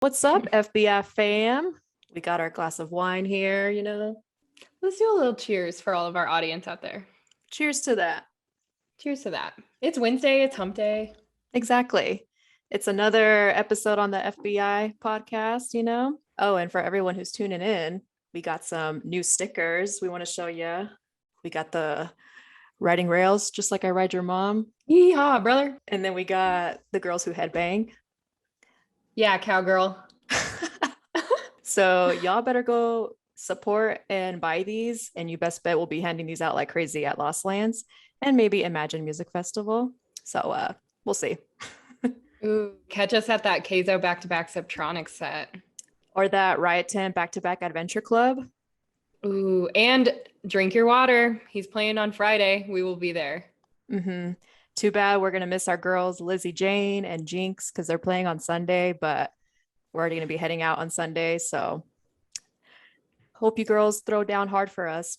What's up, FBI fam? We got our glass of wine here, Let's do a little cheers for all of our audience out there. Cheers to that. Cheers to that. It's Wednesday, it's hump day. Exactly. It's another episode on the FBI podcast. Oh, and for everyone who's tuning in, we got some new stickers we want to show you. We got the riding rails, just like I ride your mom. Yeehaw, brother. And then we got the girls who headbang. Yeah, cowgirl. So y'all better go support and buy these, and you best bet we'll be handing these out like crazy at Lost Lands and maybe Imagine Music Festival. So we'll see. Ooh, catch us at that Kaizo back-to-back Subtronics set. Or that Riot 10 back-to-back Adventure Club. Ooh, and drink your water. He's playing on Friday. We will be there. Mm-hmm. Too bad we're going to miss our girls, Lizzie Jane and Jinx, because they're playing on Sunday, but we're already going to be heading out on Sunday. So hope you girls throw down hard for us.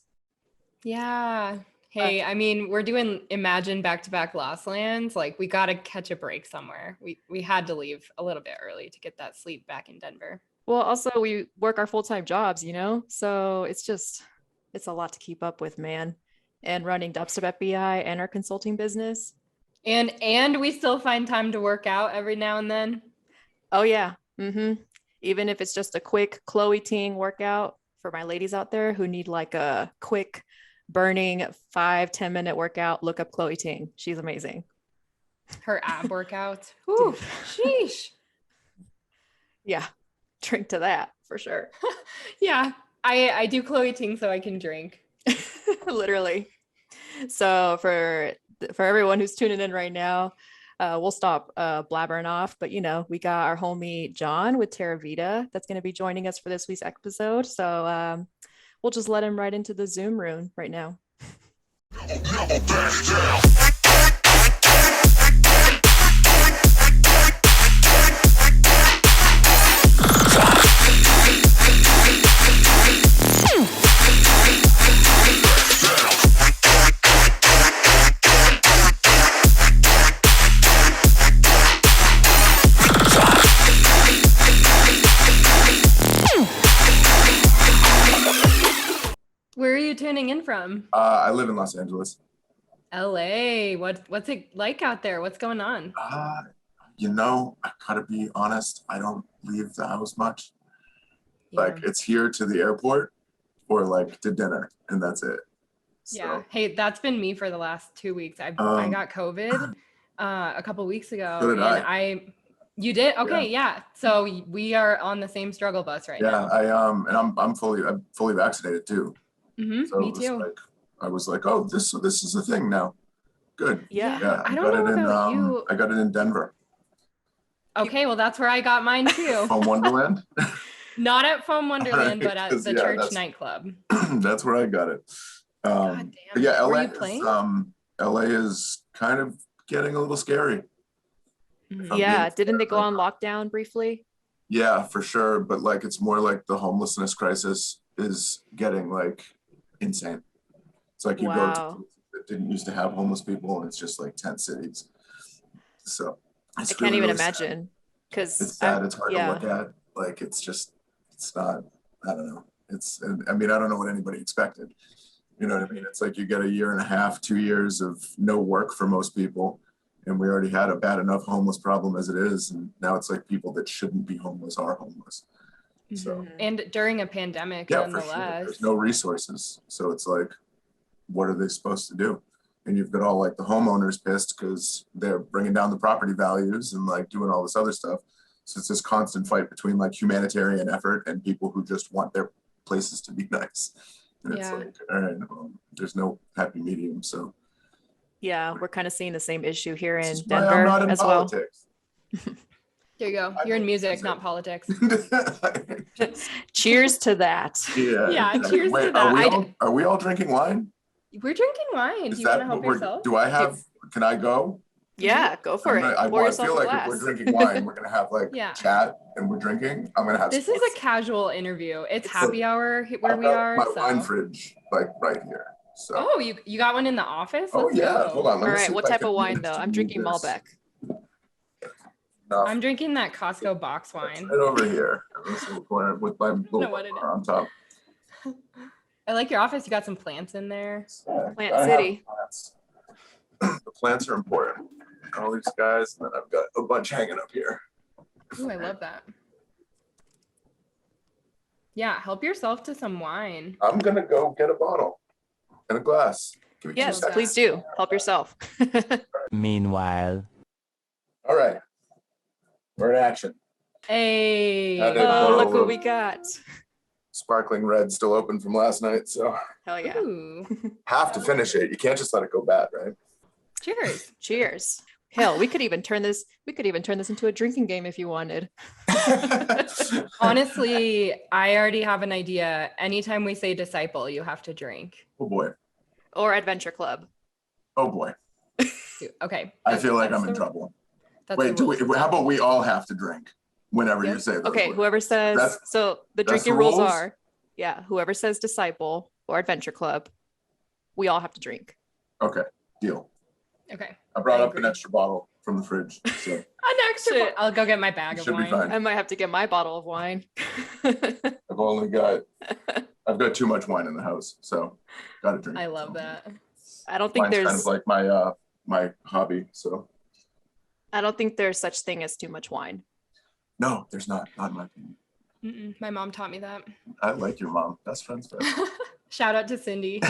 Yeah. Hey, we're doing Imagine back-to-back Lost Lands. Like, we got to catch a break somewhere. We had to leave a little bit early to get that sleep back in Denver. Well, also we work our full-time jobs, so it's a lot to keep up with, man. And running DUBSTEP FBI and our consulting business. And we still find time to work out every now and then. Oh yeah. Mm-hmm. Even if it's just a quick Chloe Ting workout for my ladies out there who need like a quick burning 5-10 minute workout, look up Chloe Ting. She's amazing. Her ab workouts. Whew, sheesh. Yeah. Drink to that for sure. Yeah. I do Chloe Ting so I can drink. Literally. So for everyone who's tuning in right now, we'll stop blabbering off, but we got our homie John with Terravita that's going to be joining us for this week's episode. So we'll just let him right into the Zoom room right now. Where are you tuning in from? I live in Los Angeles. LA. What's it like out there? What's going on? I gotta be honest, I don't leave the house much. Yeah. Like, it's here to the airport or like to dinner, and that's it. So, Yeah. Hey, that's been me for the last 2 weeks. I got COVID a couple weeks ago. So did I. You did? Okay, yeah. So we are on the same struggle bus right now. and I'm fully vaccinated too. Mm-hmm, So me too. I was like, oh, this is a thing now. Good. Yeah. I don't know about you. I got it in Denver. Okay, well, that's where I got mine too. From Wonderland? Not at Foam Wonderland, but at the church nightclub. That's where I got it. God damn. But yeah, Were you playing? LA is kind of getting a little scary. Yeah, didn't they go on lockdown briefly? Yeah, for sure. But like, it's more like the homelessness crisis is getting like insane. It's like you go to places that didn't used to have homeless people, and it's just like tent cities. So I can't even imagine, because it's bad. It's hard to look at. Like, it's not. I don't know. I don't know what anybody expected. You know what I mean? It's like you get a year and a half, 2 years of no work for most people. And we already had a bad enough homeless problem as it is. And now it's like people that shouldn't be homeless are homeless. So, and during a pandemic, nonetheless. For sure. There's no resources. So it's like, what are they supposed to do? And you've got all like the homeowners pissed because they're bringing down the property values and like doing all this other stuff. So it's this constant fight between like humanitarian effort and people who just want their places to be nice. And it's like, all right, there's no happy medium. So yeah, we're kind of seeing the same issue here in I'm Denver not in as politics. well. There you go. You're in music, not politics. Cheers to that. Yeah, cheers to that. Are we all drinking wine? We're drinking wine. Do you want to help yourself? Can I go? Yeah, go for it. I feel like if we're drinking wine, we're going to have like chat and we're drinking. I'm going to have This is a casual interview. It's happy hour where we are. My wine fridge, like right here. So. Oh, you got one in the office? Let's go. Hold on. All right. What type of wine though? I'm drinking Malbec. enough. I'm drinking that Costco box wine. Right over here in this little corner with my little what it bar on top. I like your office. You got some plants in there. Plant I have City. plants. The plants are important. All these guys, and then I've got a bunch hanging up here. Ooh, I love that. Yeah, help yourself to some wine. I'm gonna go get a bottle and a glass. Give me 2 Yes, seconds. please do. Help yourself. Meanwhile. All right, we're in action. Hey. How did it Oh, go? look what we got. Sparkling red still open from last night, so Hell yeah. Ooh. have to finish it. You can't just let it go bad, right? Cheers. Cheers. Hell, we could even turn this into a drinking game if you wanted. Honestly, I already have an idea. Anytime we say disciple, you have to drink. Oh boy. Or Adventure Club. Oh boy. Okay. I feel like That's I'm in the- trouble. that's Wait, the rules. how about we all have to drink whenever you Yep. say those Okay, words? whoever says That's- so the that's drinking the rules rules? are, yeah, whoever says disciple or Adventure Club, we all have to drink. Okay, deal. Okay. I brought I up an agree. extra bottle from the fridge, so An extra. Shit. I'll go get my bag of Should be wine. fine. I might have to get my bottle of wine. I've got too much wine in the house, so gotta drink. I love that. I don't think Wine's kind there's of like my hobby, so such thing as too much wine. no, there's not in my opinion. My mom taught me that. I like your mom. Best friends forever. Shout out to Cindy.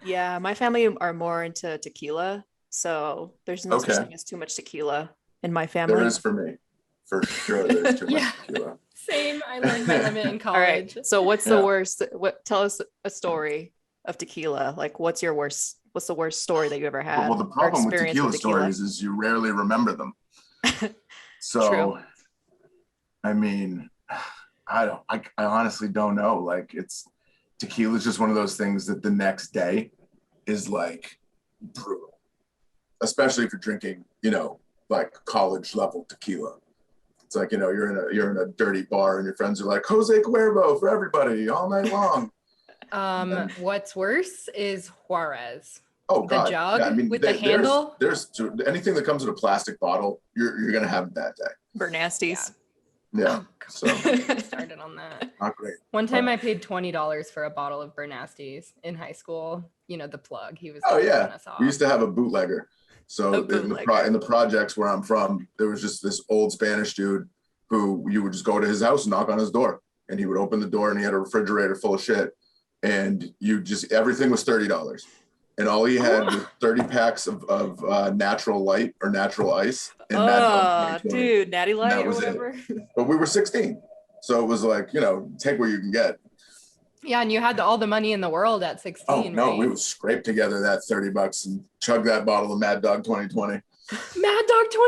Yeah, my family are more into tequila, so there's no such Okay. thing as too much tequila in my family. There is for me. For sure there's too much Yeah. tequila. Same. I learned my limit in All college. right. So what's the Yeah. worst? Tell us a story of tequila. Like what's the worst story that you ever had? Well, the or problem with experience tequila stories is you rarely remember them. So, True. I mean, I honestly don't know. Like tequila is just one of those things that the next day is like brutal, especially if you're drinking, like college level tequila. It's like, you're in a dirty bar and your friends are like, Jose Cuervo for everybody all night long. What's worse is Juarez. Oh The God. jug Yeah, I mean, with the handle? There's anything that comes in a plastic bottle, you're gonna have that day. Bernasties. Yeah. Oh, So Started on that. not great. One time I paid $20 for a bottle of Bernasties in high school. The plug. He was Oh ripping yeah. us off. We used to have a bootlegger. So A in the bootlegger. in the projects where I'm from, there was just this old Spanish dude who you would just go to his house and knock on his door, and he would open the door and he had a refrigerator full of shit, and everything was $30, and all he had was 30 packs of Natural Light or Natural Ice and Mad Dog 2020. Dude, Natty Light That or was it. whatever. But we were 16, so it was like, take what you can get. Yeah, and you had all the money in the world at 16. Oh no, right? we would scrape together that $30 and chug that bottle of Mad Dog 2020. Mad Dog 2020.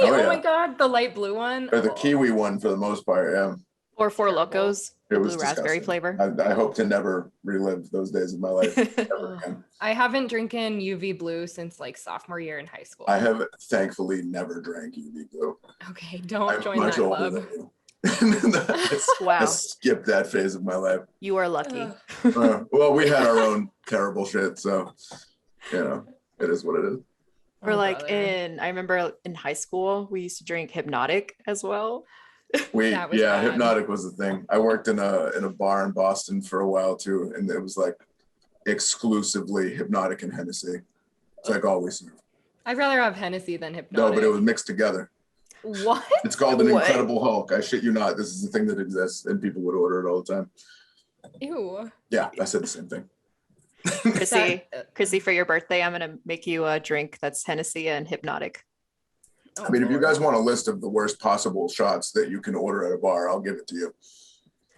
Oh yeah. my God, the light blue one. Or the Oh. Kiwi one for the most part, yeah. Or Four Terrible. Locos, It the was blue raspberry disgusting. flavor. I hope to never relive those days of my life ever again. I haven't drinking UV blue since like sophomore year in high school. I have thankfully never drank UV Blue. Okay, don't I'm join much that older club. than you. I Wow, skipped that phase of my life. you are lucky. Well, we had our own terrible shit, so it is what it is. Or Oh, like brother. I remember in high school, we used to drink Hypnotic as well. That was bad. Hypnotic was the thing. I worked in a bar in Boston for a while too, and it was like exclusively Hypnotic and Hennessy. It's like all we served. I'd rather have Hennessy than No, Hypnotic. but it was mixed together. What? It's called an What? Incredible Hulk. I shit you not. This is the thing that exists, and people would order it all the time. Ew. Yeah, I said the same thing. Chrissy, for your birthday, I'm gonna make you a drink that's Hennessy and Hypnotic. Oh, I mean, if you Lord. guys want a list of the worst possible shots that you can order at a bar, I'll give it to you.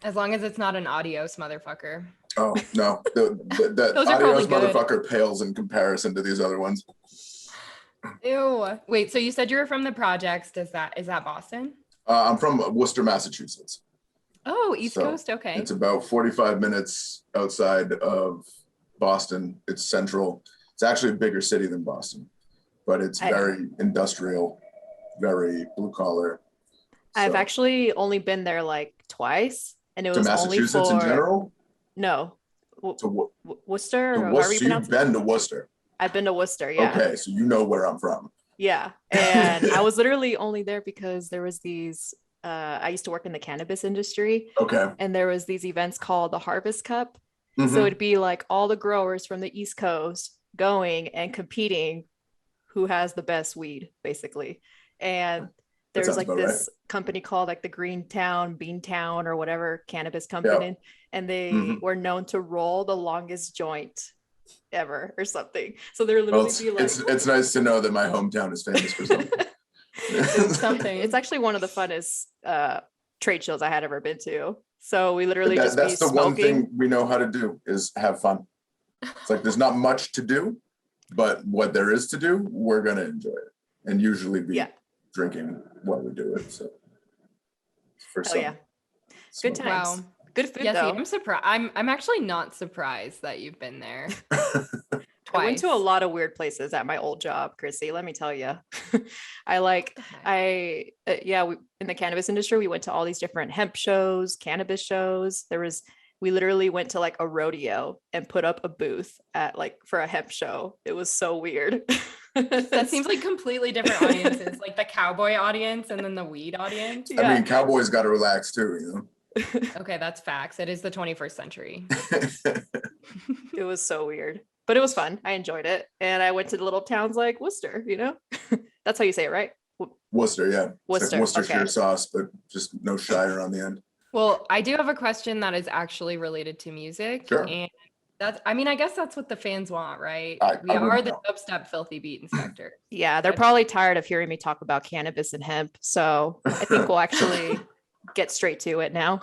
As long as it's not an adios motherfucker. Oh no, the Those are adios probably good. motherfucker pales in comparison to these other ones. Ew. Wait, so you said you were from the projects. Is that Boston? I'm from Worcester, Massachusetts. Oh, East So, Coast. Okay. It's about 45 minutes outside of Boston. It's central. It's actually a bigger city than Boston, but it's very industrial, very blue collar. I've So- actually only been there like twice, and it to was only Massachusetts for in general. no To Worcester, To or however Worcester, you so pronounce you've it. been to Worcester. I've been to Worcester, yeah. Okay, so you know where I'm from. Yeah. And I was literally only there because there was these I used to work in the cannabis industry, Okay. and there was these events called the Harvest Cup. So Mhm. it'd be like all the growers from the East Coast going and competing who has the best weed, basically. And That there's sounds like about right. this company called like the Green Town, Bean Town, or whatever cannabis Yeah. company, and they Mhm. were known to roll the longest joint ever or something. So they're Well, literally be like, it's nice to know that my hometown is famous for something. Something. it's actually one of the funnest trade shows I had ever been to. So we literally just be That's the one smoking. thing we know how to do is have fun. It's like there's not much to do, but what there is to do, we're gonna enjoy it, and usually be Yeah. drinking while we do it. So for Hell some, yeah. Good smoking. times. Wow. Good food Yes, though. I'm surprised. I'm actually not surprised that you've been there I went twice. to a lot of weird places at my old job, Chrissy. Let me tell you. In the cannabis industry, we went to all these different hemp shows, cannabis shows. We literally went to like a rodeo and put up a booth at like for a hemp show. It was so weird. That seems like completely different audiences, like the cowboy audience and then the weed audience. I mean, cowboys got to relax too, you Okay, that's facts. It is the 21st century. know. It was so weird, but it was fun. I enjoyed it. And I went to little towns like Worcester, That's how you say it, right? Worcester, yeah. It's Worcester, like Worcestershire okay. sauce, but just no Shire on the end. Well, I do have a question that is actually related to music. Sure. And I guess that's what the fans want, right? I We are wouldn't the know. dubstep filthy beat inspector. Yeah, they're probably tired of hearing me talk about cannabis and hemp. So I think we'll actually get straight to it now.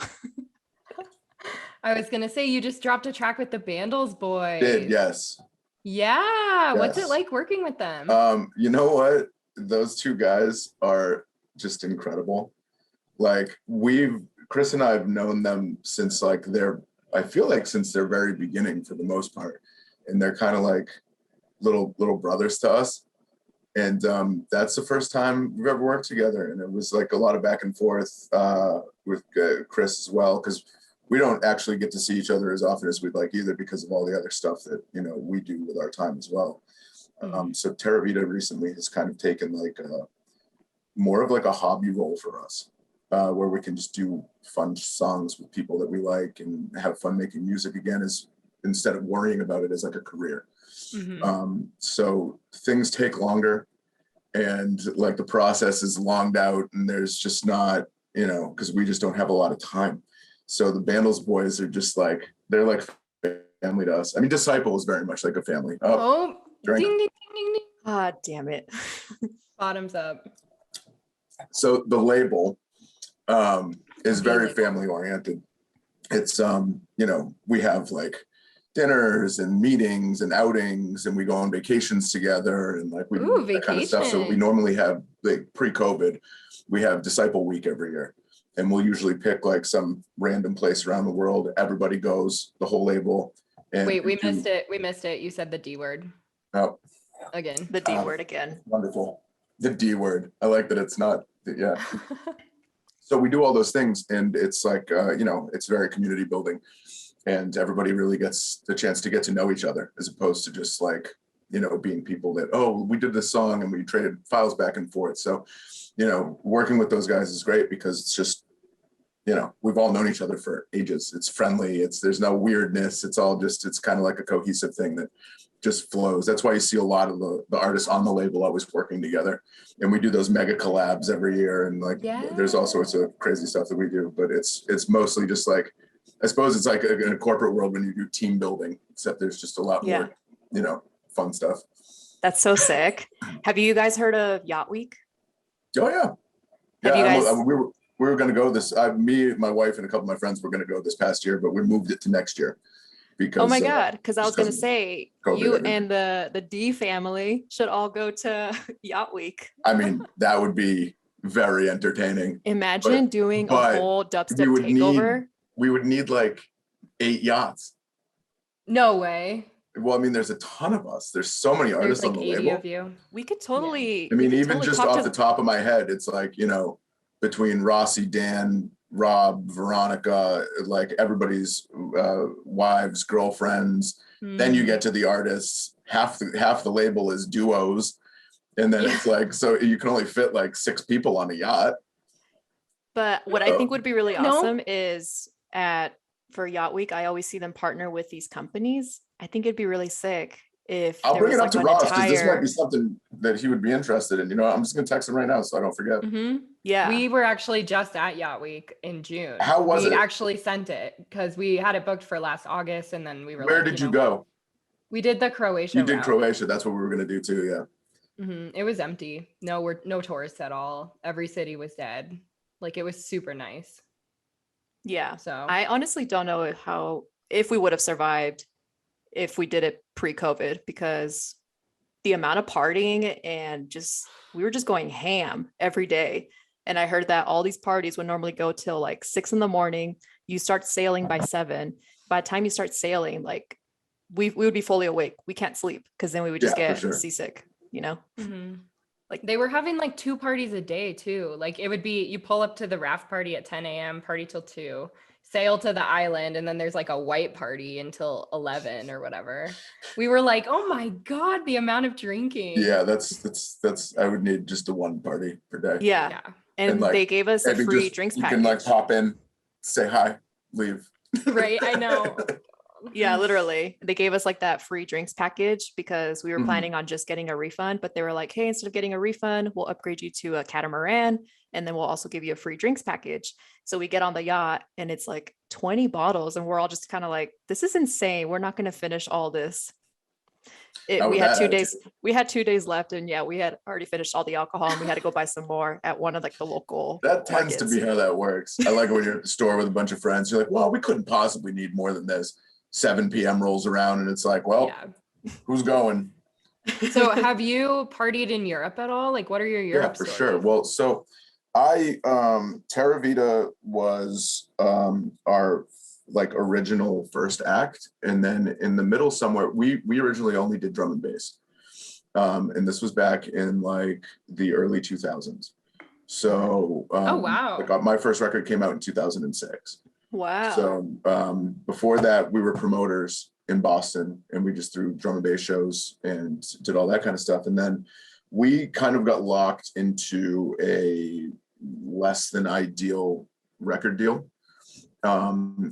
I was gonna say you just dropped a track with the Bandles boys. Did, yes. Yeah. What's it Yes. like working with them? You know what? Those two guys are just incredible. Like Chris and I have known them since like I feel like since their very beginning for the most part. And they're kind of like little brothers to us. And that's the first time we've ever worked together. And it was like a lot of back and forth with Chris as well, because we don't actually get to see each other as often as we'd like either because of all the other stuff that, we do with our time as well. So Terravita recently has kind of taken like more of like a hobby role for us, where we can just do fun songs with people that we like and have fun making music again, instead of worrying about it as like a career. So things take longer, and like the process is longed out, and there's just not, because we just don't have a lot of time. So the Bandles boys are just like, they're like family to us. I mean, Disciple is very much like a family. Oh, drink. ding, ding, ding, ding, ding. Ah, damn it. Bottoms up. So the label is The very label. family oriented. It's we have like dinners and meetings and outings, and we go on vacations together, and like we do that kind of stuff. So we Vacation. normally have, like, pre-COVID, we have Disciple Week every year, and we'll usually pick like some random place around the world. Everybody goes, the whole label. And Wait, we missed it. We missed it. You said the D word Oh, again. The D word again. wonderful. The D word. I like that it's not. Yeah. So we do all those things, and it's like, it's very community building, and everybody really gets the chance to get to know each other, as opposed to just like, being people that, oh, we did this song and we traded files back and forth. So, working with those guys is great because it's just, we've all known each other for ages. It's friendly. There's no weirdness. It's all just, it's kind of like a cohesive thing that just flows. That's why you see a lot of the artists on the label always working together. And we do those mega collabs every year. And like, there's all sorts of crazy stuff that we do, but it's mostly just like, I suppose it's like in a corporate world when you do team building, except there's just a lot more, fun stuff. That's so sick. Have you guys heard of Yacht Week? Oh yeah. Have you guys? We were going to go this, me, my wife, and a couple of my friends were going to go this past year, but we moved it to next year. Because, oh my God. Because I was just going to 'cause of say, COVID you and and the D family should all go to Yacht Week. I mean, that would be very entertaining. Imagine doing a but whole we dubstep would takeover. We would need like 8 yachts. No way. Well, I mean, there's a ton of us. There's so many There's artists like on the 80 label. of you. We could totally. I mean, we could even totally just talk off the top of my head, it's like, between Rossi, Dan, Rob, Veronica, like everybody's wives, girlfriends. Then you get to the artists. Half the label is duos. And then it's like, so you can only fit like 6 people on a yacht. But what I think would be really No. awesome is for Yacht Week, I always see them partner with these companies. I think it'd be really sick if I'll there bring was it up like to an Ross because this might entire. be something that he would be interested in. You know, I'm just gonna text him right now so I don't forget. Yeah. We were actually just at Yacht Week in June. How was it? We actually sent it because we had it booked for last August, and then we were Where like, did you know, go? We did the Croatia. You did route. Croatia. That's what we were gonna do too. Yeah. It was empty. No tourists at all. Every city was dead. Like it was super nice. Yeah. So I honestly don't know if we would have survived if we did it pre-COVID, because the amount of partying and we were just going ham every day. And I heard that all these parties would normally go till like 6 a.m. You start sailing by 7. By the time you start sailing, like we would be fully awake. We can't sleep because then we would just Yeah, get for sure. seasick, you know? like they were having like 2 parties a day too. Like it would be, you pull up to the raft party at 10 a.m., party till 2, sail to the island, and then there's like a white party until 11 or whatever. We were like, oh my God, the amount of drinking. Yeah, that's I would need just the 1 party per day. Yeah. And like, they gave us a maybe free just- drinks you package. can like pop in, say hi, leave. Right, I know. Yeah, literally. They gave us like that free drinks package because we were Mhm. planning on just getting a refund, but they were like, hey, instead of getting a refund, we'll upgrade you to a catamaran, and then we'll also give you a free drinks package. So we get on the yacht and it's like 20 bottles, and we're all just kind of like, this is insane. We're not going to finish all this. Not We with had that 2 attitude. days. We had 2 days left, and yeah, we had already finished all the alcohol, and we had to go buy some more at one of like the local That tends to markets. be how that works. I like it when you're at the store with a bunch of friends. You're like, well, we couldn't possibly need more than this. 7 p.m. rolls around and it's like, well, Yeah. who's going? So have you partied in Europe at all? Like what are your Europe Yeah, for stories? sure. Well, so I Terravita was our like original first act, and then in the middle somewhere we originally only did drum and bass, and this was back in like the early 2000s. So Oh, wow. like, my first record came out in 2006. Wow. So before that, we were promoters in Boston, and we just threw drum and bass shows and did all that kind of stuff. And then we kind of got locked into a less than ideal record deal.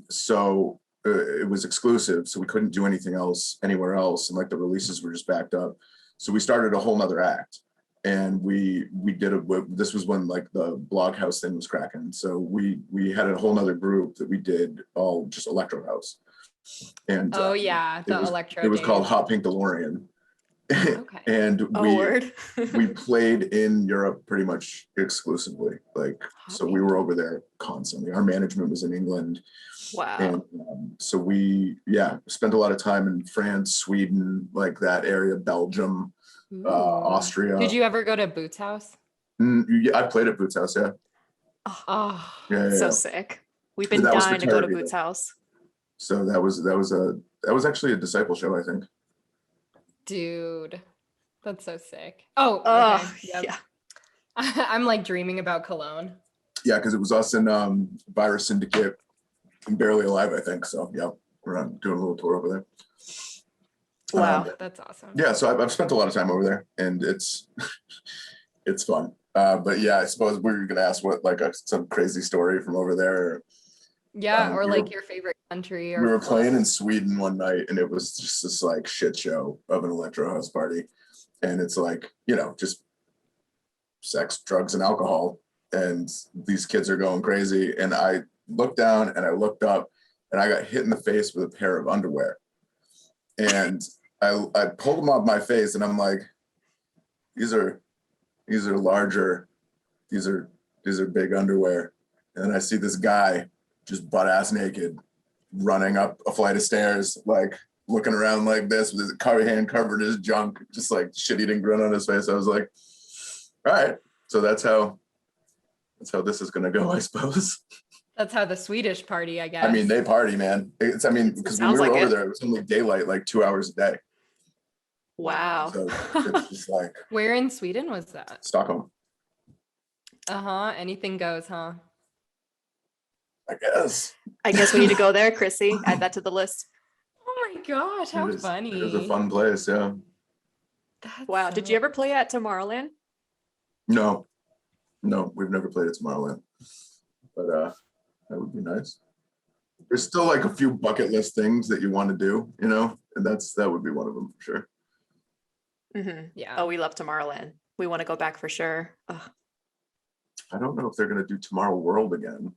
So it was exclusive, so we couldn't do anything else anywhere else, and like the releases were just backed up. So we started a whole nother act. And we did this was when like the blog house thing was cracking. So we had a whole nother group that we did all just electro house. And Oh yeah, the electro. It was called days. Hot Pink DeLorean. Okay. And word. we played in Europe pretty much exclusively. Like, so we were over there constantly. Our management was in England. Wow. And so we spent a lot of time in France, Sweden, like that area, Belgium, Ooh. Austria. Did you ever go to Boots House? Yeah, I played at Boots House. Yeah. Oh, Yeah. So sick. We've been That was for dying to go to Terravita. Boots House. So that was actually a Disciple show, I think. dude, that's so sick. Oh, Oh, okay. Yep. yeah. I'm like dreaming about Cologne. Yeah, because it was us and Virus Syndicate and Barely Alive, I think. So yeah, we're doing a little tour over there. Wow. That's awesome. Yeah, so I've spent a lot of time over there, and it's it's fun. But yeah, I suppose we were gonna ask what like some crazy story from over there. Yeah, or we like were- your favorite country. Or We were playing in Sweden one night, and it was just this like shit show of an electro house party, and it's like, you know, just sex, drugs, and alcohol, and these kids are going crazy. And I looked down and I looked up, and I got hit in the face with a pair of underwear, and I pulled them off my face, and I'm like, these are larger, these are big underwear, and then I see this guy just butt ass naked running up a flight of stairs, like looking around like this with his hand covered in his junk, just like shit-eating grin on his face. I was like, all right, so that's how this is gonna go, I suppose. That's how the Swedish party, I guess. I mean, they party, man. Because when we Sounds were like over it. there, it was only daylight like 2 hours a day. Wow. So it's just like Where in Sweden was that? Stockholm, Anything goes, huh? I guess. I guess we need to go there, Chrissy. Add that to the list. Oh my gosh, how It is funny. a fun place, yeah. Wow. Did you ever play at Tomorrowland? No, we've never played at Tomorrowland, but that would be nice. There's still like a few bucket list things that you want to do, you know, and that would be one of them for sure. Yeah. Oh, we love Tomorrowland. We want to go back for sure. Ugh. I don't know if they're gonna do Tomorrow World again.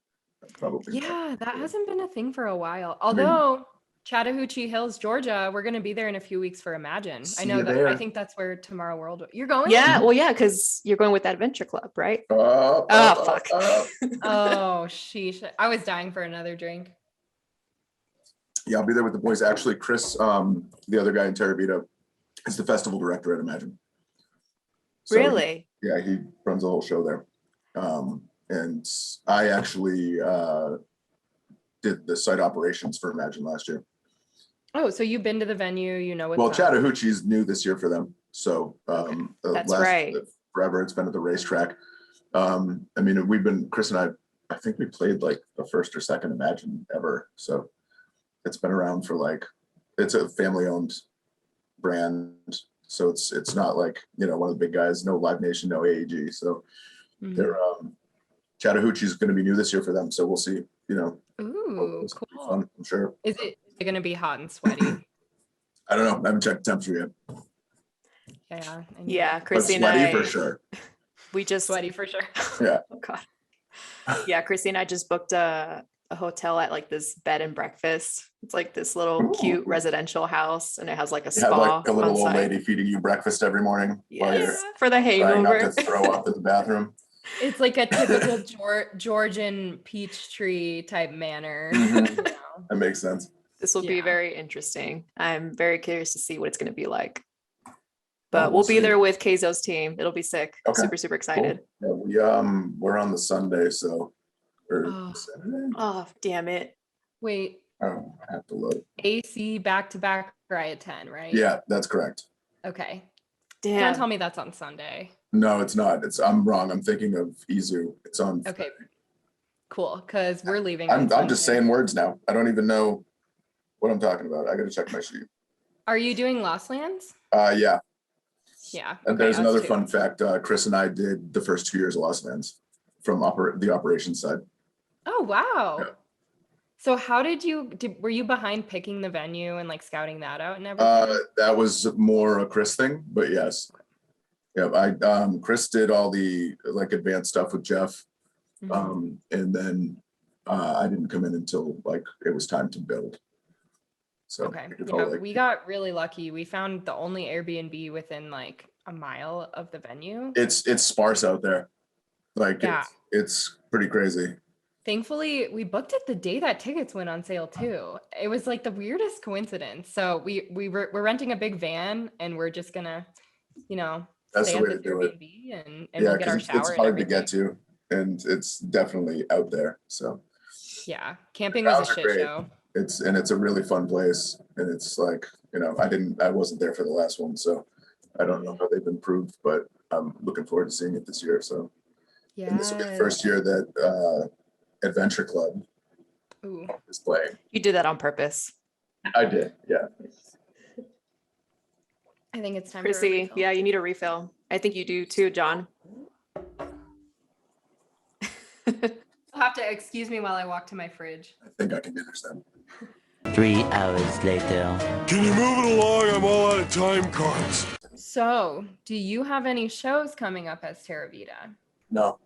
Probably not. Yeah, that hasn't been a thing for a while. Although Chattahoochee Hills, Georgia, we're going to be there in a few weeks for Imagine. See I know you that. there. I think that's where Tomorrow World. You're going? Yeah. Well, yeah, because you're going with that adventure club, right? Oh, fuck. Oh, sheesh. I was dying for another drink. Yeah, I'll be there with the boys. Actually, Chris, the other guy in Terravita, is the festival director at Imagine. So, Really? Yeah, he runs the whole show there. And I actually did the site operations for Imagine last year. Oh, so you've been to the venue, you know what's Well, up. Chattahoochee's new this year for them. So That's right. Forever it's been at the racetrack. I mean, Chris and I think we played like the first or second Imagine ever. So it's been around for like, it's a family owned brand. So it's not like, you know, one of the big guys, no Live Nation, no AAG. So they're Chattahoochee's going to be new this year for them. So we'll see, you know. Ooh, It's gonna be cool. fun, I'm sure. Is it going to be hot and sweaty? I don't know. I haven't checked the temperature yet. Yeah. Yeah, But Chrissy and sweaty I. for sure. We just. Sweaty for sure. Yeah. Oh God. Yeah, Chrissy and I just booked a hotel at like this bed and breakfast. It's like this little cute residential house, and it has like a You have spa like a little on old site. lady feeding you breakfast every morning while you're Yes, for the trying not hangover. to throw up at the bathroom. It's like a typical Georgian peach tree type manner. Mhm. You know? That makes sense. This will be Yeah. very interesting. I'm very curious to see what it's going to be like. Yeah, But we'll we'll be see. there with Kaizo's team. It'll be sick. Okay, Super excited. Cool. Yeah, we're on the Sunday, so or Oh. Saturday. Oh, damn it. Wait, Oh, I have to load. AC back-to-back Riot 10, right? Yeah, that's correct. Okay. Damn. Don't tell me that's on Sunday. No, it's not. I'm wrong. I'm thinking of Izu. It's on. Okay. Cool, because we're leaving. I'm on just Sunday. saying words now. I don't even know what I'm talking about. I got to check my sheet. Are you doing Lost Lands? Yeah. Yeah. And okay, there's us another too. fun fact. Chris and I did the first 2 years of Lost Lands from the operations side. Oh, wow. Yeah. So how were you behind picking the venue and like scouting that out and everything? That was more a Chris thing, but yes. Yeah, Chris did all the like advanced stuff with Jeff. Mhm. And then I didn't come in until like it was time to build. So Okay. it Yeah, all, like, we got really lucky. We found the only Airbnb within like a mile of the venue. it's sparse out there. Like Yeah. it's pretty crazy. Thankfully, we booked it the day that tickets went on sale too. It was like the weirdest coincidence. So we're renting a big van and we're just gonna, you know, That's stay the at way this to do it. Airbnb and Yeah, we'll get our because shower it's and hard to everything. get to, and it's definitely out there. So Yeah, camping was a Crowds are shit great. show. it's a really fun place, and it's like, you know, I wasn't there for the last one, so I don't know how they've improved, but I'm looking forward to seeing it this year. So Yeah. and this will be the first year that Adventure Club Ooh. is playing. You did that on purpose. I did, yeah. I think it's time Chrissy, for a refill. yeah, you need a refill. I think you do too, John. You'll have to excuse me while I walk to my fridge. I think I can understand. 3 hours later. Can you move it along? I'm all out of time cards. So, do you have any shows coming up as Terravita? No.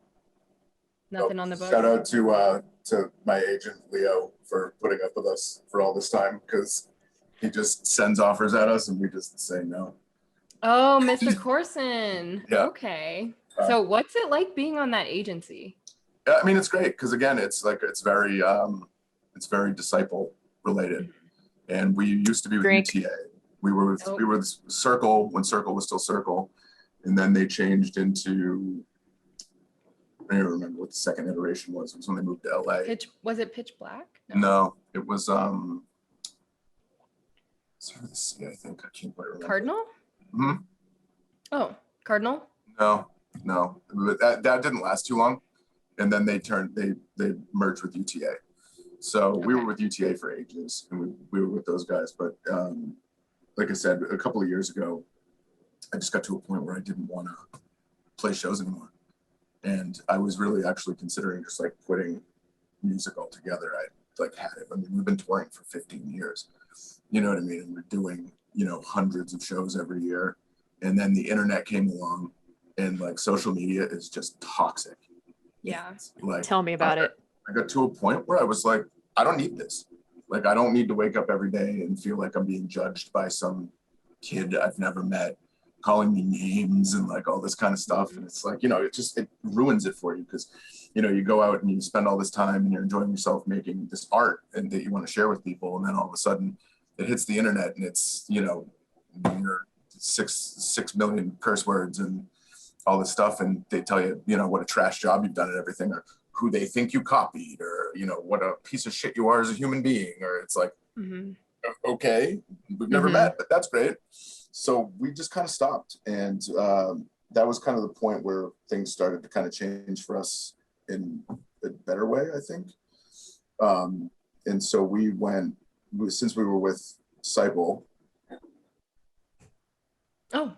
Nothing on the books? Shout out to my agent Leo for putting up with us for all this time, because he just sends offers at us and we just say no. Oh, Mr. Corson. Yeah. Okay. So what's it like being on that agency? Yeah, I mean, it's great because again, it's very disciple related, and we used to be with Drink. UTA. We were with Circle when Circle was still Circle, and then they changed into, I don't even remember what the second iteration was. It was when they moved to LA. Was it Pitch Black? No, it was sort of the sea, I think. I can't quite remember. Cardinal? Mhm. Oh, Cardinal? No, but that didn't last too long, and then they merged with UTA. So we were Okay. with UTA for ages, and we were with those guys. But like I said, a couple of years ago, I just got to a point where I didn't want to play shows anymore. And I was really actually considering just like quitting music altogether. I like had it. I mean, we've been touring for 15 years. You know what I mean? And we're doing, you know, hundreds of shows every year. And then the internet came along, and like social media is just toxic. Yeah. Like, Tell me about it. I got to a point where I was like, I don't need this. Like, I don't need to wake up every day and feel like I'm being judged by some kid I've never met, calling me names and like all this kind of stuff. And it's like, you know, it ruins it for you, because, you know, you go out and you spend all this time and you're enjoying yourself making this art and that you want to share with people. And then all of a sudden it hits the internet and it's, you know, you're 6 million curse words and all this stuff. And they tell you, you know, what a trash job you've done at everything, or who they think you copied, or, you know, what a piece of shit you are as a human being. Or it's like, okay, we've never met, but that's great. So we just kind of stopped. And that was kind of the point where things started to kind of change for us in a better way, I think. And so we went, since we were with Cycle. Oh,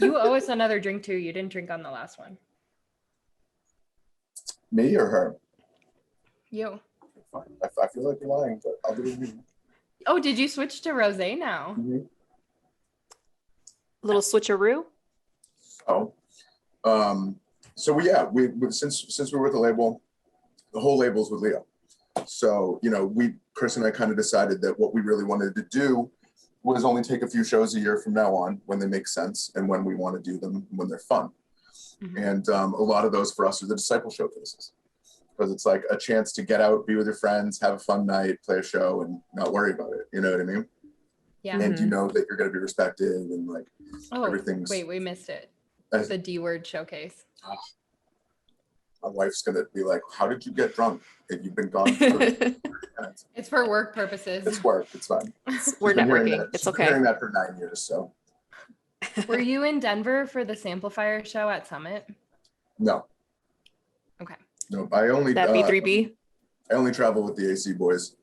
you owe us another drink too. You didn't drink on the last one. Me or her? You. Fine. I feel like you're lying, but I'll believe you. Oh, did you switch to rosé now? Little switcheroo. So we since we were with the label, the whole label's with Leo. So, you know, Chris and I kind of decided that what we really wanted to do was only take a few shows a year from now on, when they make sense and when we want to do them, when they're fun. And a lot of those for us are the disciple showcases, because it's like a chance to get out, be with your friends, have a fun night, play a show, and not worry about it. You know what I mean? Yeah. And you know that you're going to be respected, and like everything's. Wait, we missed it. The D word showcase. My wife's going to be like, how did you get drunk if you've been gone for 30 minutes? It's for work purposes. It's work. It's fine. We're networking. It's She's been okay. hearing that for 9 years, so. Were you in Denver for the Samplifier show at Summit? No. Okay. No, I only That B3B. I only travel with the AC boys,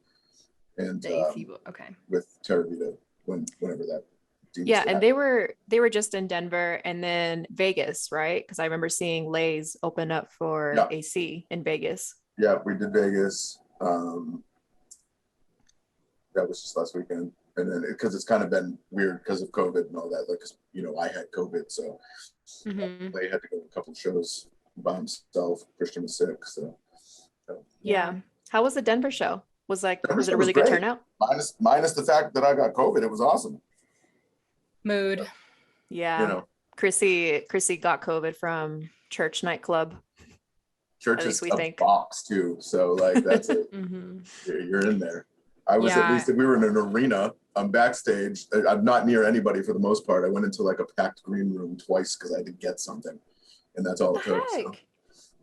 and The AC, okay. with Terravita whenever that. Yeah, and they were just in Denver and then Vegas, right? Because I remember seeing Lay's open up for AC in Vegas. Yeah, we did Vegas. That was just last weekend, and then because it's kind of been weird because of COVID and all that. Like, you know, I had COVID, so Lay had to go to a couple of shows by himself. Christian was sick, so. Yeah. How was the Denver show? Was it a Denver really good turnout? Minus the fact that I got COVID, it was awesome. Mood. Yeah. You know, Chrissie got COVID from church nightclub. church is a box too, so like that's it. You're in there. I was at least, if we were in an arena, I'm backstage. I'm not near anybody for the most part. I went into like a packed green room twice because I had to get something, and that's all it took. So.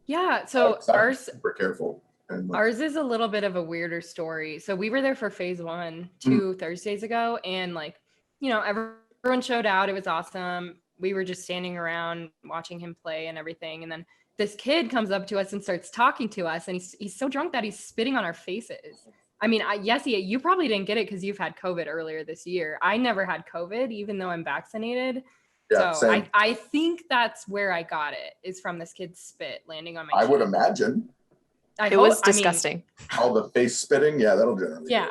Yeah, so ours super careful. And ours is a little bit of a weirder story. So we were there for phase 1 2 Thursdays ago, and like, you know, everyone showed out. It was awesome. We were just standing around watching him play and everything, and then this kid comes up to us and starts talking to us, and he's so drunk that he's spitting on our faces. I mean, you probably didn't get it because you've had COVID earlier this year. I never had COVID, even though I'm vaccinated. Yeah, so I think that's where I got it, is from this kid's spit landing on my I would imagine. It was disgusting. All the face spitting, yeah, that'll generally. Yeah,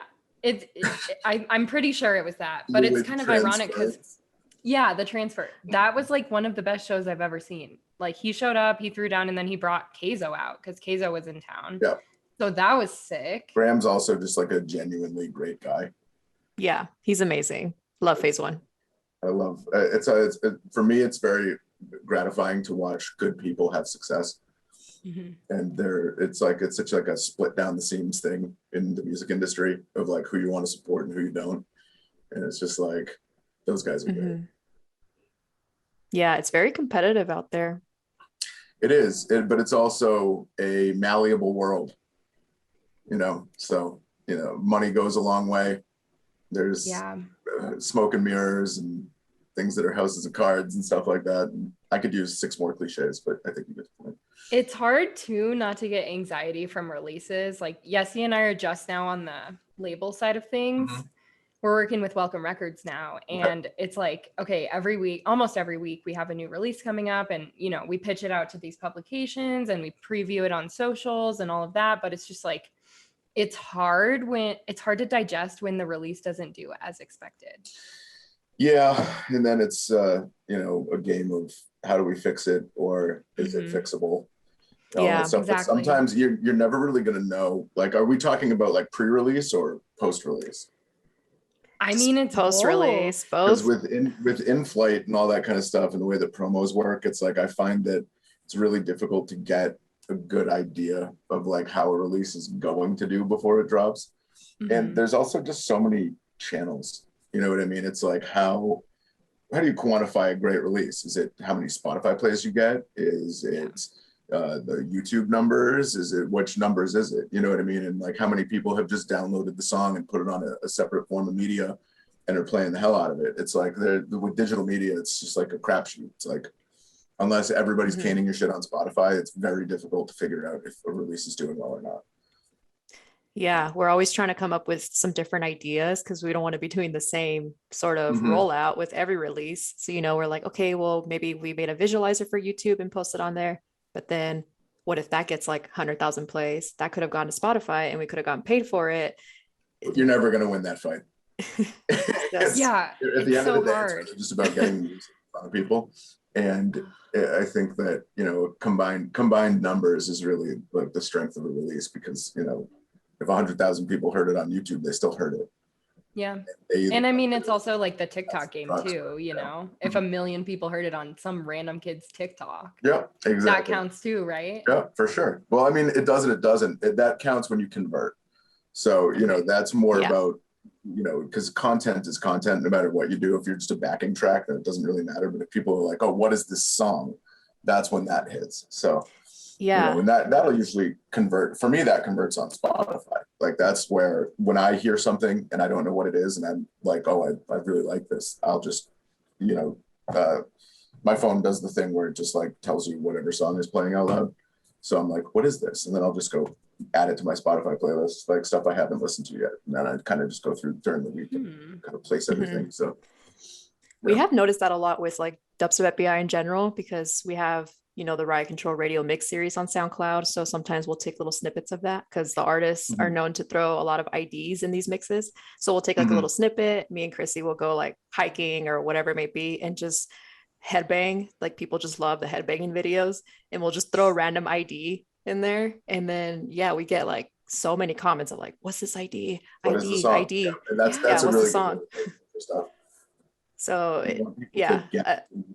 I'm pretty sure it was that, but it's kind of ironic because, the transfer. That was like one of the best shows I've ever seen. Like, he showed up, he threw down, and then he brought Kaizo out because Kaizo was in town. Yeah. So that was sick. Graham's also just like a genuinely great guy. Yeah, he's amazing. Love phase 1. I love for me, it's very gratifying to watch good people have success. And it's such like a split down the seams thing in the music industry of like who you want to support and who you don't. And it's just like, those guys are great. Yeah, it's very competitive out there. It is, but it's also a malleable world, you know? So, you know, money goes a long way. There's smoke and mirrors and things that are houses of cards and stuff like that. And I could use 6 more cliches, but I think you get the point. It's hard too not to get anxiety from releases. Like, Yessie and I are just now on the label side of things. we're working with Welcome Records now, and it's like, okay, every week, almost every week, we have a new release coming up, and we pitch it out to these publications and we preview it on socials and all of that. But it's just like, it's hard to digest when the release doesn't do as expected. Yeah, and then it's a game of how do we fix it, or is it fixable? Yeah, exactly. But sometimes you're never really going to know. Like, are we talking about like pre-release or post-release? I mean, it's post-release, Because both. with in-flight and all that kind of stuff and the way that promos work, it's like I find that it's really difficult to get a good idea of like how a release is going to do before it drops. And there's also just so many channels. You know what I mean? It's like how do you quantify a great release? Is it how many Spotify plays you get? Is it the YouTube numbers? Is it which numbers is it? You know what I mean? And like how many people have just downloaded the song and put it on a separate form of media and are playing the hell out of it? It's like with digital media, it's just like a crapshoot. It's like unless everybody's canning your shit on Spotify, it's very difficult to figure out if a release is doing well or not. Yeah, we're always trying to come up with some different ideas because we don't want to be doing the same sort of rollout with every release. So, we're like, okay, well, maybe we made a visualizer for YouTube and posted on there. But then what if that gets like 100,000 plays? That could have gone to Spotify and we could have gotten paid for it. You're never going to win that fight. Yeah, at the end of the day, hard. it's really just about getting music in front of people. And I think that, combined numbers is really like the strength of a release because, if 100,000 people heard it on YouTube, they still heard it. Yeah. And I mean, it's also like the TikTok game too, if 1 million people heard it on some random kid's TikTok. Yeah, exactly. That counts too, right? Yeah, for sure. Well, I mean, it doesn't. That counts when you convert. So, that's more about, because content is content no matter what you do. If you're just a backing track, then it doesn't really matter. But if people are like, oh, what is this song? That's when that hits. So, yeah. And that'll usually convert. For me, that converts on Spotify. Like that's where when I hear something and I don't know what it is and I'm like, oh, I really like this. I'll just, my phone does the thing where it just like tells you whatever song is playing out loud. So I'm like, what is this? And then I'll just go add it to my Spotify playlist, like stuff I haven't listened to yet. And then I kind of just go through during the week and kind of place everything. So we have noticed that a lot with like DUBSTEP FBI in general, because we have, the Riot Control Radio Mix series on SoundCloud. So sometimes we'll take little snippets of that because the artists are known to throw a lot of IDs in these mixes. So we'll take like a little snippet. Me and Chrissie will go like hiking or whatever it may be and just headbang. Like people just love the headbanging videos and we'll just throw a random ID in there. And then, we get like so many comments of like, what's this ID? What ID, is the song? ID. Yeah, and that's what's a really the song? good stuff. So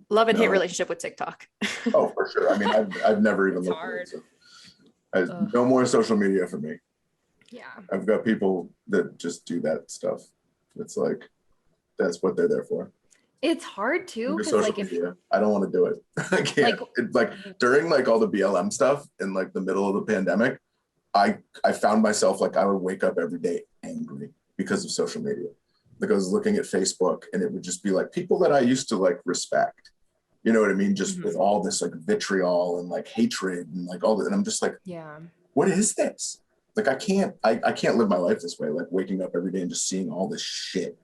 love and hate relationship with TikTok. Oh, for sure. I mean, I've never even looked at it. No more social media for me. Yeah. I've got people that just do that stuff. It's like, that's what they're there for. It's hard too. Because like I don't want to do it. I can't. Like during like all the BLM stuff in like the middle of the pandemic, I found myself like I would wake up every day angry because of social media. Like I was looking at Facebook and it would just be like people that I used to like respect, you know what I mean? Just with all this like vitriol and like hatred and like all that. And I'm just like, what is this? Like, I can't live my life this way. Like waking up every day and just seeing all this shit.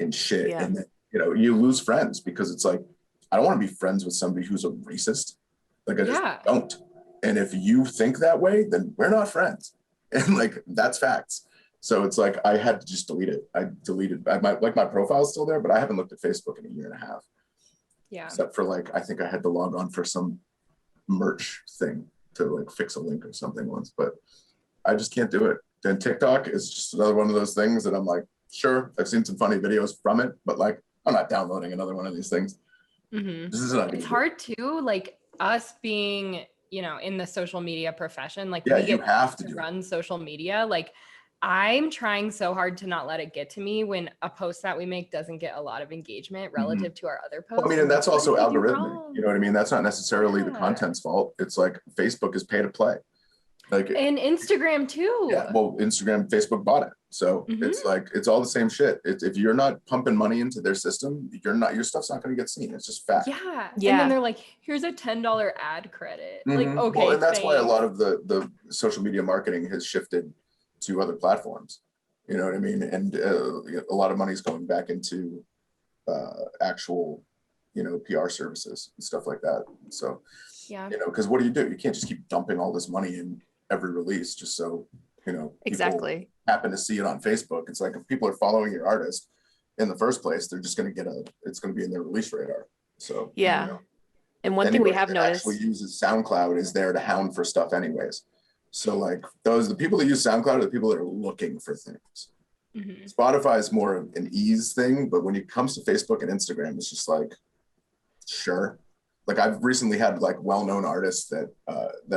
And then, you lose friends because it's like, I don't want to be friends with somebody who's a racist. Like I just don't. And if you think that way, then we're not friends. And like, that's facts. So it's like, I had to just delete it. My profile's still there, but I haven't looked at Facebook in a year and a half. Yeah. Except for like, I think I had to log on for some merch thing to like fix a link or something once, but I just can't do it. Then TikTok is just another one of those things that I'm like, sure, I've seen some funny videos from it, but like, I'm not downloading another one of these things. This is not. It's hard too, like us being, in the social media profession, like we get have to run social media. Like I'm trying so hard to not let it get to me when a post that we make doesn't get a lot of engagement relative to our other posts. Well, I mean, and that's also algorithmic. You know what I mean? That's not necessarily the content's fault. It's like Facebook is pay to play. Like and Instagram too. Yeah, well, Instagram, Facebook bought it. So it's like, it's all the same shit. If you're not pumping money into their system, your stuff's not going to get seen. It's just fact. Yeah. And then they're like, here's a $10 ad credit. Like, okay. Well, and that's why a lot of the social media marketing has shifted to other platforms. You know what I mean? And a lot of money's going back into actual, PR services and stuff like that. So, Yeah. because what do? You can't just keep dumping all this money in every release just so, people Exactly. happen to see it on Facebook. It's like if people are following your artist in the first place, they're just going to it's going to be in their release radar. So, Yeah. And one thing we have noticed actually uses SoundCloud is there to hound for stuff anyways. So like the people that use SoundCloud are the people that are looking for things. Mm-hmm. Spotify is more of an ease thing, but when it comes to Facebook and Instagram, it's just like, sure. Like I've recently had like well-known artists that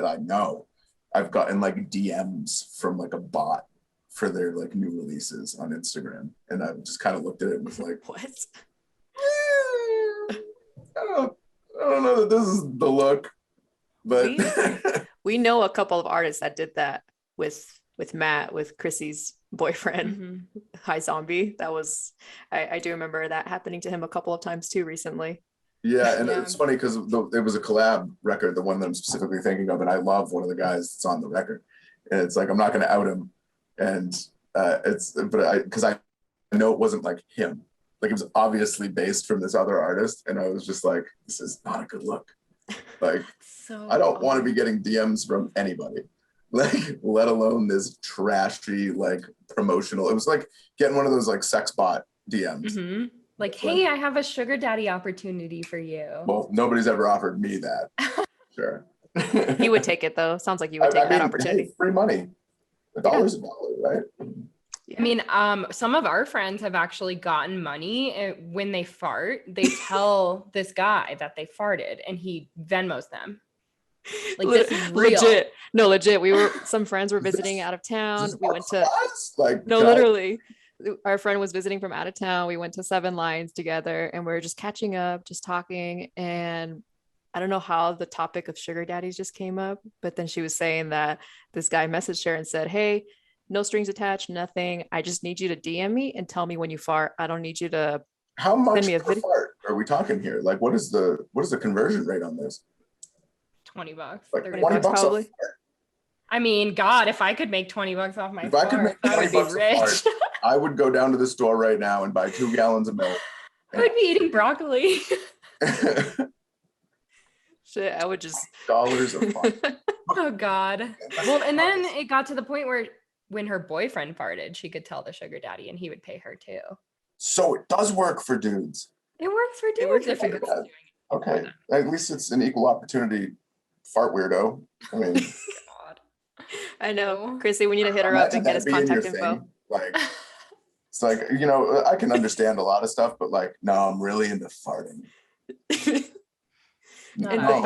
I know. I've gotten like DMs from like a bot for their like new releases on Instagram, and I've just kind of looked at it and was like, what? I don't know that this is the look, but We know a couple of artists that did that with Matt, with Chrissie's boyfriend, Mm-hmm. Hi Zombie. That was, I do remember that happening to him a couple of times too recently. yeah, and Yeah. it's funny because it was a collab record, the one that I'm specifically thinking of, and I love one of the guys that's on the record, and it's like I'm not going to out him, and because I know it wasn't like him, like it was obviously based from this other artist, and I was just like, this is not a good look. Like So I don't want to be getting DMs from anybody, like let alone this trashy like promotional. It was like getting one of those like sex bot DMs. Mm-hmm. Like, hey, I have a sugar daddy opportunity for you. Well, nobody's ever offered me that. Sure. You would take it though. Sounds like you would take that opportunity. Hey, free money. $1 is $1, right? Yeah. I mean, some of our friends have actually gotten money when they fart. They tell this guy that they farted, and he Venmos them. Like this is real. Legit. No, legit. Some friends were visiting out of town. We went to like no, literally. Our friend was visiting from out of town. We went to Seven Lions together, and we were just catching up, just talking. And I don't know how the topic of sugar daddies just came up, but then she was saying that this guy messaged her and said, "Hey, no strings attached, nothing. I just need you to DM me and tell me when you fart. I don't need you to How much send me a per video." fart are we talking here? Like, what is the conversion rate on this? $20, Like 30 $20 bucks. a probably. fart. I mean, God, if I could make $20 off my If I could fart, make I would be $20 a rich. fart, I would go down to the store right now and buy 2 gallons of milk. I would be eating broccoli. Shit, I would just Dollars a fart. Oh God. Well, and then it got to the point where when her boyfriend farted, she could tell the sugar daddy and he would pay her too. So it does work for dudes. It works for It works dudes for if you're dudes. doing it. Okay. At least it's an equal opportunity fart weirdo. I mean, God. I know. No. Chrissy, we need to hit her up imagine and get that his being your contact info. thing. Like, it's like, I can understand a lot of stuff, but like, no, I'm really into farting. And No.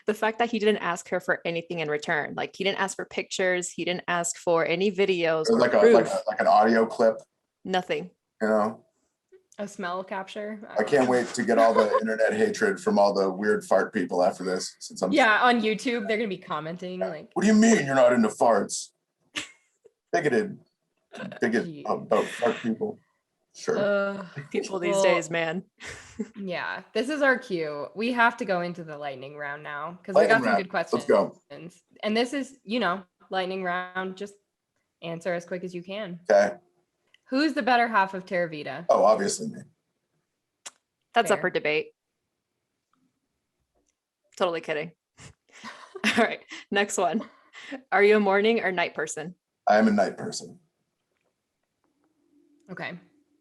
the fact that he didn't ask her for anything in return, like he didn't ask for pictures, he didn't ask for any videos Or or like proof, like an audio clip, nothing. A smell capture. I can't wait to get all the internet hatred from all the weird fart people after this. Since I'm Yeah, on YouTube, they're gonna be commenting like, What do you mean you're not into farts? Bigot Gee. about fart people. Sure. People these well, days, man. Yeah, this is our cue. We have to go into the lightning round now because we got Lightning some round. good questions. Let's go. And this is, lightning round. Just answer as quick as you can. Okay. Who's the better half of Terravita? Oh, obviously me. That's up Fair. for debate. Totally kidding. All right, next one. Are you a morning or night person? I am a night person. Okay.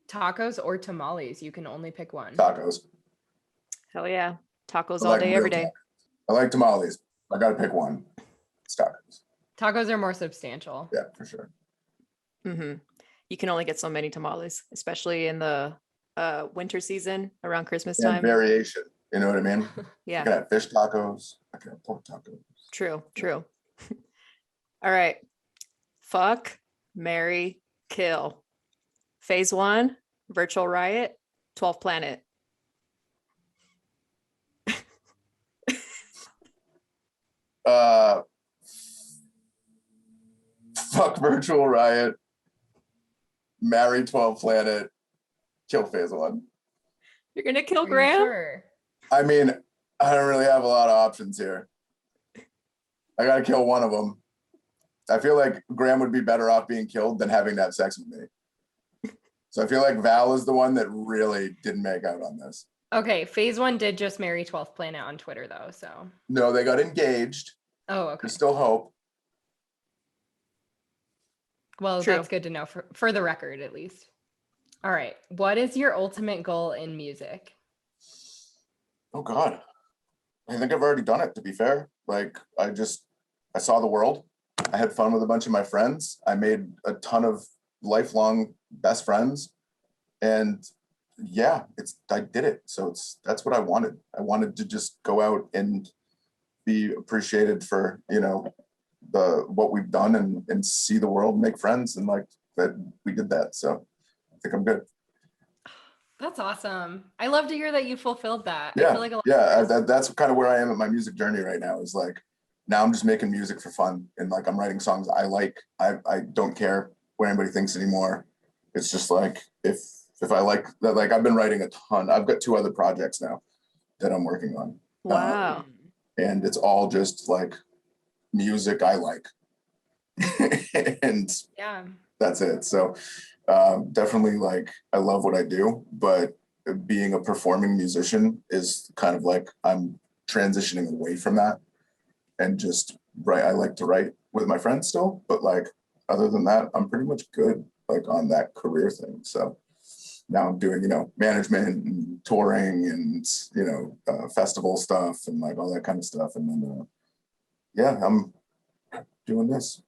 Tacos or tamales? You can only pick one. Tacos. Hell yeah. Tacos I all like day, real every day. tacos. I like tamales. I gotta pick one. It's tacos. Tacos are more substantial. Yeah, for sure. Mm-hmm. You can only get so many tamales, especially in the winter season around Christmas And time. variation. You know what I mean? I Yeah, can have fish tacos. I can have pork tacos. true. All right. Fuck, marry, kill. Phase 1, virtual riot, 12th planet. Fuck virtual riot. Marry 12 planet. Kill phase 1. You're gonna kill Are you Graham? sure? I mean, I don't really have a lot of options here. I gotta kill one of them. I feel like Graham would be better off being killed than having to have sex with me. So I feel like Val is the one that really didn't make out on this. Okay, phase one did just marry 12th Planet on Twitter though, so. No, they got engaged. Oh, okay. There's still hope. Well, True. that's good to know for the record, at least. All right. What is your ultimate goal in music? Oh God. I think I've already done it, to be fair. Like I saw the world. I had fun with a bunch of my friends. I made a ton of lifelong best friends. And yeah, I did it. So that's what I wanted. I wanted to just go out and be appreciated for, what we've done and see the world, make friends, and like that we did that. So I think I'm good. That's awesome. I love to hear that you fulfilled that. Yeah, I feel like that's kind of where I am at my music journey right now. Is like now I'm just making music for fun, and like I'm writing songs I like. I don't care what anybody thinks anymore. It's just like if I like that, like I've been writing a ton. I've got 2 other projects now that I'm working on. Wow. And it's all just like music I like. And yeah. that's it. So definitely like I love what I do, but being a performing musician is kind of like I'm transitioning away from that and just write. I like to write with my friends still, but like other than that, I'm pretty much good like on that career thing. So now I'm doing, management and touring and, festival stuff and like all that kind of stuff. And then, I'm doing this.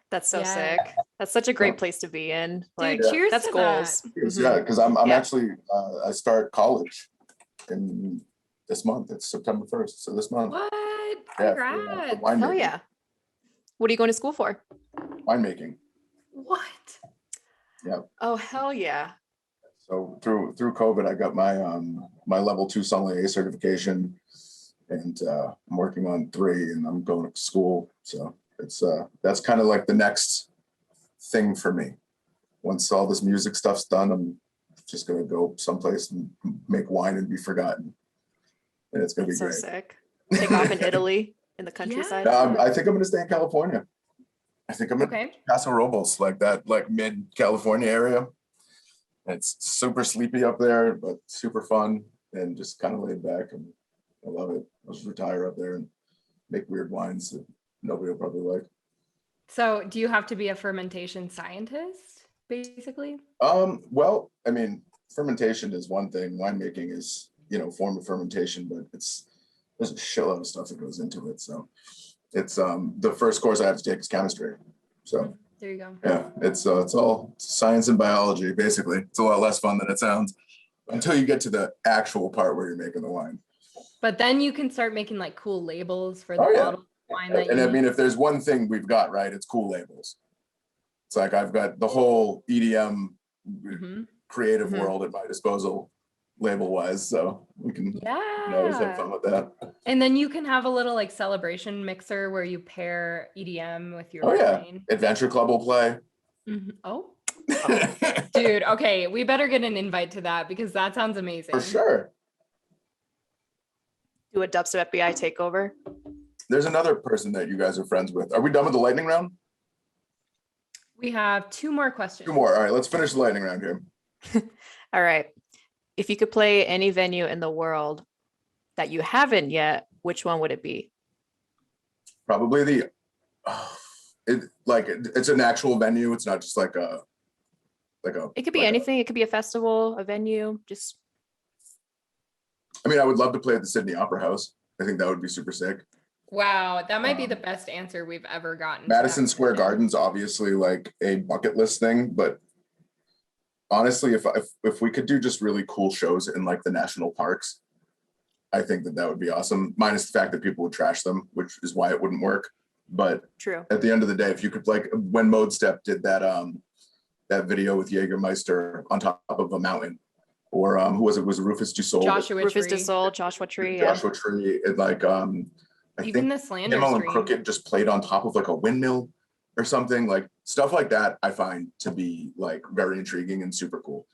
That's so Yeah. sick. That's such a great place to be in. Like, Dude, cheers that's to goals. that. Yeah, because I'm Yeah. actually, I start college in this month. It's September 1st. So this month. What? Yeah, Congrats. for winemaking. Hell yeah. What are you going to school for? Winemaking. What? Yeah. Oh, hell yeah. So through COVID, I got my my level 2 sommelier certification, and I'm working on 3, and I'm going to school. So it's that's kind of like the next thing for me. Once all this music stuff's done, I'm just gonna go someplace and make wine and be forgotten, and it's gonna That's be so great. sick. Take off in Italy in the countryside. I think I'm gonna stay in California. I think I'm in Okay. Paso Robles, like that, like mid California area. It's super sleepy up there, but super fun and just kind of laid back, and I love it. I'll just retire up there and make weird wines that nobody will probably like. So do you have to be a fermentation scientist, basically? Well, I mean, fermentation is one thing. Winemaking is, form of fermentation, but there's a shitload of stuff that goes into it. So it's the first course I have to take is chemistry. So There you go. yeah, it's all science and biology, basically. It's a lot less fun than it sounds until you get to the actual part where you're making the wine. But then you can start making like cool labels for the Oh, yeah. bottle of wine that And you I mean, if there's one thing we've got, right, it's cool labels. It's like I've got the whole EDM Mhm. creative Mhm. world at my disposal, label wise. So we can always have fun Yeah. with that. And then you can have a little like celebration mixer where you pair EDM with your Oh yeah, wine. Adventure Club will play. Mhm. Oh, dude. Okay. We better get an invite to that because that sounds amazing. For sure. Do a DUBSTEP FBI takeover. There's another person that you guys are friends with. Are we done with the lightning round? We have 2 more questions. 2 more. All right, let's finish the lightning round here. All right. If you could play any venue in the world that you haven't yet, which one would it be? Probably it's an actual venue. It's not just like a It could be anything. It could be a festival, a venue, just I mean, I would love to play at the Sydney Opera House. I think that would be super sick. Wow, that might be the best answer we've ever gotten. to Madison that Square question. Garden's obviously like a bucket list thing, but honestly, if we could do just really cool shows in like the national parks, I think that would be awesome. Minus the fact that people would trash them, which is why it wouldn't work. But true. at the end of the day, if you could, like when ModeStep did that video with Jägermeister on top of a mountain, or who was it? Was it Rufus Du Sol? Joshua Rufus Tree. Du Sol, Joshua Tree. Yeah. Joshua Tree. And like I Even think the slander Nemo and stream. Crooked just played on top of like a windmill or something. Like stuff like that I find to be like very intriguing and super cool.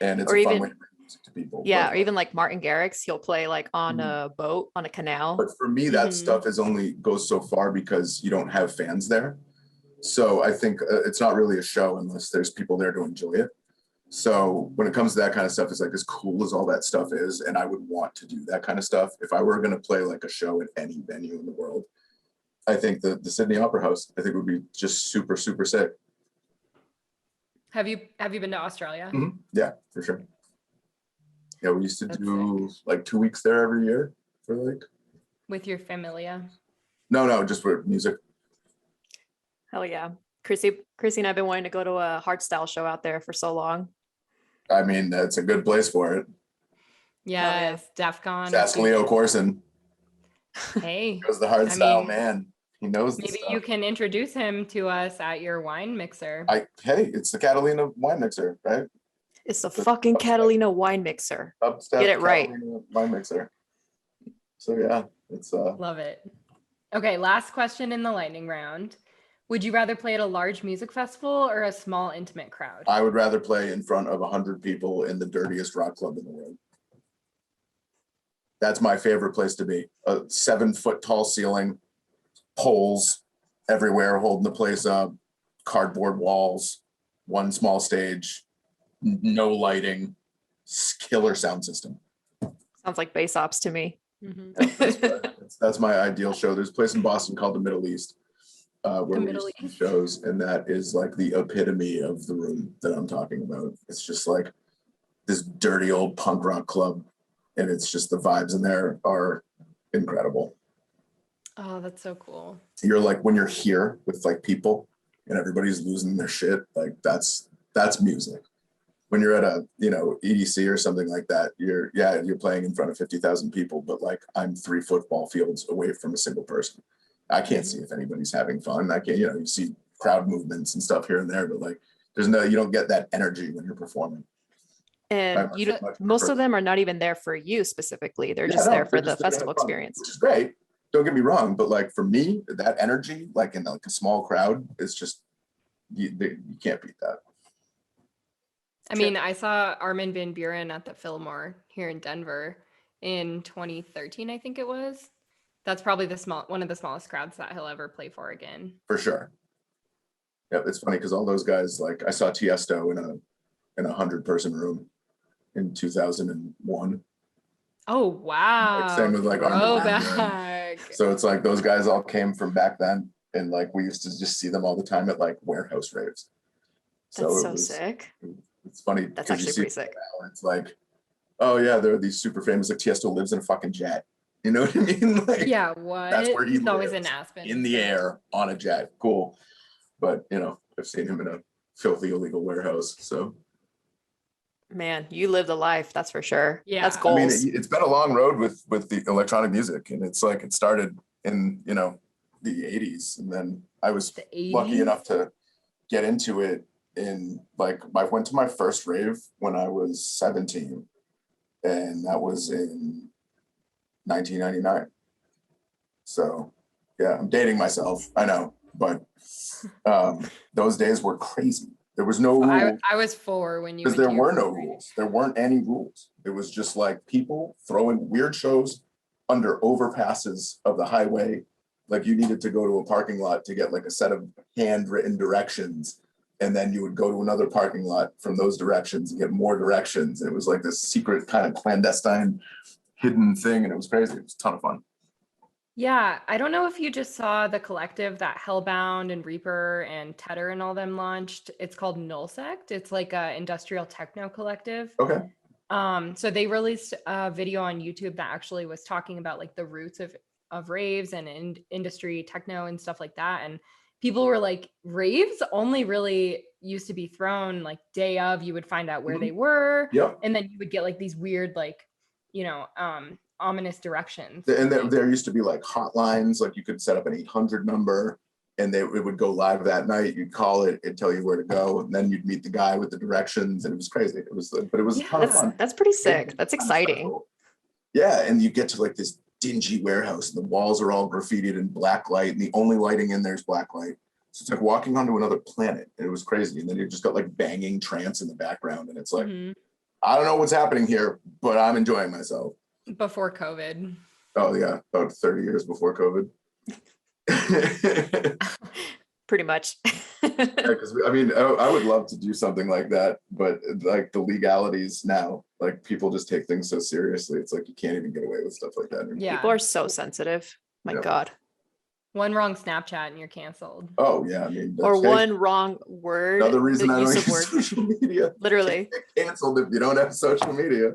And it's Or a fun even- way to bring music to people. Yeah, But, or even like Martin Garrix, he'll play like on a boat on a canal. but for me, that Mhm. stuff is only goes so far because you don't have fans there. So I think it's not really a show unless there's people there to enjoy it. So when it comes to that kind of stuff, it's like as cool as all that stuff is, and I would want to do that kind of stuff if I were going to play like a show at any venue in the world. I think the Sydney Opera House, I think would be just super, super sick. Have you been to Australia? Mm-hmm. Yeah, for sure. Yeah, we used to That's do like 2 weeks there every year for like. With your familia? No, just for music. Hell yeah. Chrissie and I've been wanting to go to a Heartstyle show out there for so long. I mean, that's a good place for it. Yes, DEF CON. Ask Leo Corson. Hey. He was the Heartstyle man. He knows this Maybe stuff. you can introduce him to us at your wine mixer. Hey, it's the Catalina wine mixer, right? It's the fucking Catalina wine mixer. DUBSTEP Get it right. Catalina wine mixer. So yeah, it's Love it. Okay, last question in the lightning round. Would you rather play at a large music festival or a small intimate crowd? I would rather play in front of 100 people in the dirtiest rock club in the world. That's my favorite place to be. A 7-foot tall ceiling, poles everywhere holding the place up, cardboard walls, one small stage, no lighting, killer sound system. Sounds like Bass Ops to me. That's my ideal show. There's a place in Boston called the Middle East where we used to do shows, and that is like the epitome of the room that I'm talking about. It's just like this dirty old punk rock club, and it's just the vibes in there are incredible. Oh, that's so cool. You're like, when you're here with like people and everybody's losing their shit, like that's music. When you're at a, EDC or something like that, you're playing in front of 50,000 people, but like I'm 3 football fields away from a single person. I can't see if anybody's having fun. I can't, you see crowd movements and stuff here and there, but like you don't get that energy when you're performing. And most of them are not even there for you specifically. They're just there for the festival experience. Which is great. Don't get me wrong, but like for me, that energy, like in like a small crowd, is just, you can't beat that. I mean, I saw Armin van Buuren at the Fillmore here in Denver in 2013, I think it was. That's probably one of the smallest crowds that he'll ever play for again. For sure. Yeah, it's funny because all those guys, like I saw Tiesto in a 100-person room in 2001. Oh wow! Like, same with like Armin van Buuren. So it's like those guys all came from back then, and like we used to just see them all the time at like warehouse raves. That's so sick. It's funny. That's actually pretty sick. It's like, oh yeah, there are these super famous, like Tiesto lives in a fucking jet. You know what I mean? Like, yeah, what? That's where he's always in Aspen. In the air on a jet. Cool. But I've seen him in a filthy illegal warehouse. So man, you live the life, that's for sure. Yeah. That's goals. I mean, it's been a long road with the electronic music, and it's like it started in the 80s, and then I was lucky enough to get into it in like I went to my first rave when I was 17, and that was in 1999. So yeah, I'm dating myself, I know, but those days were crazy. There was no rule. I was 4 when you, because there were no rules. There weren't any rules. It was just like people throwing weird shows under overpasses of the highway. Like you needed to go to a parking lot to get like a set of handwritten directions, and then you would go to another parking lot from those directions and get more directions. And it was like this secret kind of clandestine hidden thing, and it was crazy. It was a ton of fun. Yeah, I don't know if you just saw the collective that Hellbound and Reaper and Tedder and all them launched. It's called Nullsect. It's like a industrial techno collective. Okay. So they released a video on YouTube that actually was talking about like the roots of raves and industry techno and stuff like that. And people were like, raves only really used to be thrown like day of. You would find out where they were, and then you would get like these weird like, ominous directions. And there used to be like hotlines, like you could set up an 800 number, and it would go live that night. You'd call it, it'd tell you where to go, and then you'd meet the guy with the directions, and it was crazy. It was a ton of fun. That's pretty sick. That's exciting. Yeah, and you get to like this dingy warehouse, and the walls are all graffitied in black light, and the only lighting in there is black light. So it's like walking onto another planet, and it was crazy. And then you just got like banging trance in the background, and it's like, I don't know what's happening here, but I'm enjoying myself. Before COVID. Oh yeah, about 30 years before COVID. pretty much. Because I mean, I would love to do something like that, but like the legalities now, like people just take things so seriously. It's like you can't even get away with stuff like that anymore. Yeah. People are so sensitive. My Yeah. God. One wrong Snapchat and you're canceled. Oh yeah, I mean, Or that's one wrong word. another reason the I don't use use of words. social media. Literally. Get canceled if you don't have social media.